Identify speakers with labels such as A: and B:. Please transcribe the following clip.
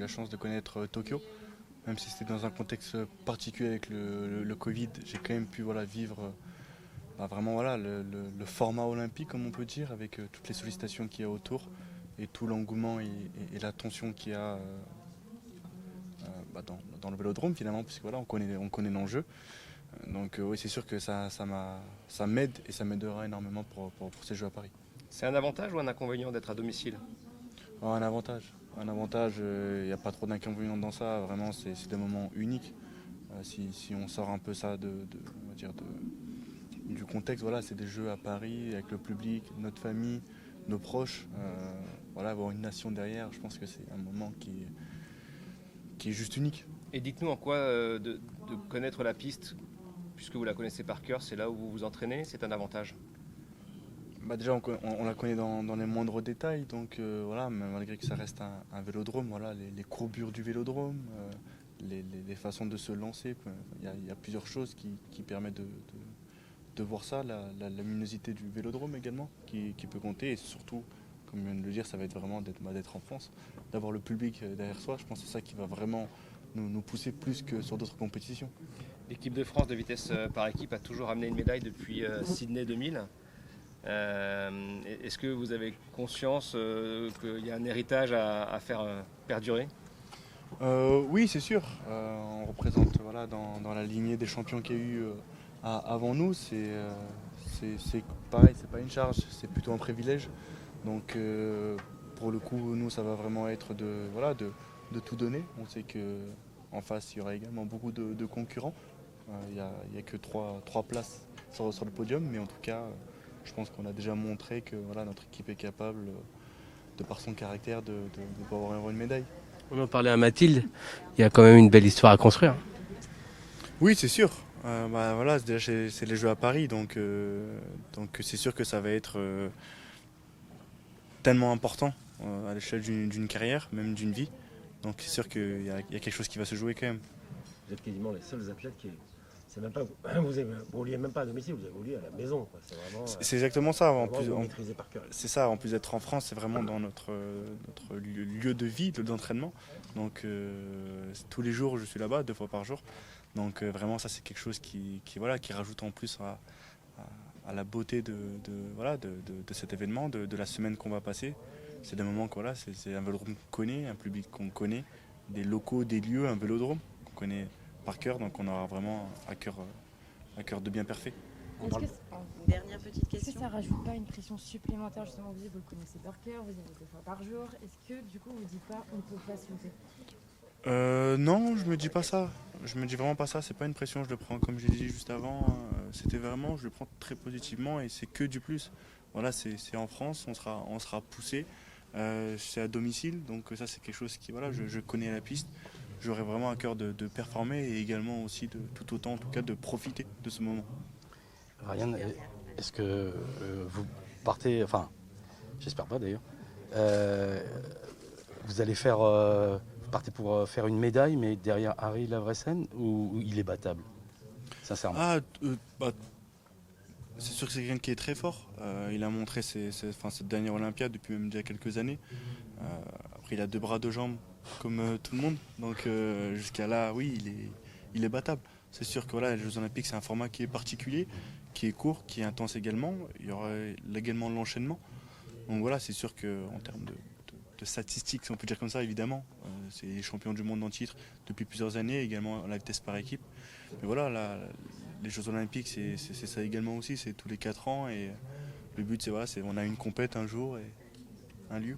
A: la chance de connaître Tokyo. Même si c'était dans un contexte particulier avec le Covid, j'ai quand même pu vivre vraiment le format olympique, comme on peut dire, avec toutes les sollicitations qu'il y a autour et tout l'engouement et la tension qu'il y a dans le vélodrome finalement, puisque on connaît l'enjeu. Donc oui, c'est sûr que ça m'aide et ça m'aidera énormément pour ces Jeux à Paris.
B: C'est un avantage ou un inconvénient d'être à domicile?
A: Un avantage. Un avantage, il n'y a pas trop d'inconvénients dans ça. Vraiment, c'est des moments uniques. Si on sort un peu ça on va dire du contexte, c'est des Jeux à Paris avec le public, notre famille, nos proches. Avoir une nation derrière, je pense que c'est un moment qui est juste unique.
B: Et dites-nous en quoi de connaître la piste, puisque vous la connaissez par cœur, c'est là où vous vous entraînez, c'est un avantage?
A: Déjà, on la connaît dans les moindres détails, donc malgré que ça reste un vélodrome, les courbures du vélodrome, les façons de se lancer, il y a plusieurs choses qui permettent de voir ça, la luminosité du vélodrome également, qui peut compter, et surtout, comme je viens de le dire, ça va être vraiment d'être en France, d'avoir le public derrière soi. Je pense que c'est ça qui va vraiment nous pousser plus que sur d'autres compétitions.
B: L'équipe de France de vitesse par équipe a toujours amené une médaille depuis Sydney 2000. Est-ce que vous avez conscience qu'il y a un héritage à faire perdurer?
A: Oui, c'est sûr. On représente dans la lignée des champions qu'il y a eu avant nous. C'est pareil, c'est pas une charge, c'est plutôt un privilège. Donc pour le coup, nous, ça va vraiment être de tout donner. On sait qu'en face, il y aura également beaucoup de concurrents. Il n'y a que trois places sur le podium, mais en tout cas, je pense qu'on a déjà montré que notre équipe est capable, de par son caractère, de pouvoir avoir une médaille.
C: On en parlait à Mathilde, il y a quand même une belle histoire à construire.
A: Oui, c'est sûr. C'est les Jeux à Paris, donc c'est sûr que ça va être tellement important à l'échelle d'une carrière, même d'une vie. Donc c'est sûr qu'il y a quelque chose qui va se jouer quand même.
D: Vous êtes quasiment les seuls athlètes qui... C'est même pas, vous évoluez même pas à domicile, vous évoluez à la maison, quoi. C'est vraiment...
A: C'est exactement ça.
D: Vous maîtrisez par cœur.
A: C'est ça, en plus d'être en France, c'est vraiment dans notre lieu de vie, d'entraînement. Donc tous les jours, je suis là-bas, 2 fois par jour. Donc vraiment, ça c'est quelque chose qui rajoute en plus à la beauté de cet événement, de la semaine qu'on va passer. C'est des moments que c'est un vélodrome qu'on connaît, un public qu'on connaît, des locaux, des lieux, un vélodrome qu'on connaît par cœur, donc on aura vraiment à cœur de bien parfait.
E: Une dernière petite question.
F: Est-ce que ça rajoute pas une pression supplémentaire, justement, vous le connaissez par cœur, vous y allez 2 fois par jour, est-ce que du coup vous ne dites pas on ne peut pas se louper?
A: Non, je me dis pas ça. Je me dis vraiment pas ça. C'est pas une pression. Je le prends comme j'ai dit juste avant. C'était vraiment, je le prends très positivement et c'est que du plus. C'est en France. On sera poussé. C'est à domicile, donc ça c'est quelque chose qui je connais la piste. J'aurai vraiment à cœur de performer et également aussi tout autant en tout cas de profiter de ce moment.
C: Ryan, est-ce que vous partez, enfin j'espère pas d'ailleurs, vous allez faire, vous partez pour faire une médaille mais derrière Harry Lavressen ou il est battable, sincèrement?
A: C'est sûr que c'est quelqu'un qui est très fort. Il a montré cette dernière Olympiade depuis même déjà quelques années. Après il a 2 bras, 2 jambes comme tout le monde. Donc jusqu'à là, oui, il est battable. C'est sûr que les Jeux Olympiques, c'est un format qui est particulier, qui est court, qui est intense également. Il y aura également l'enchaînement. Donc c'est sûr qu'en termes de statistiques, si on peut dire comme ça, évidemment, c'est les champions du monde en titre depuis plusieurs années, également à la vitesse par équipe. Mais les Jeux Olympiques, c'est ça également aussi, c'est tous les 4 ans. Et le but, c'est on a une compète un jour et un lieu.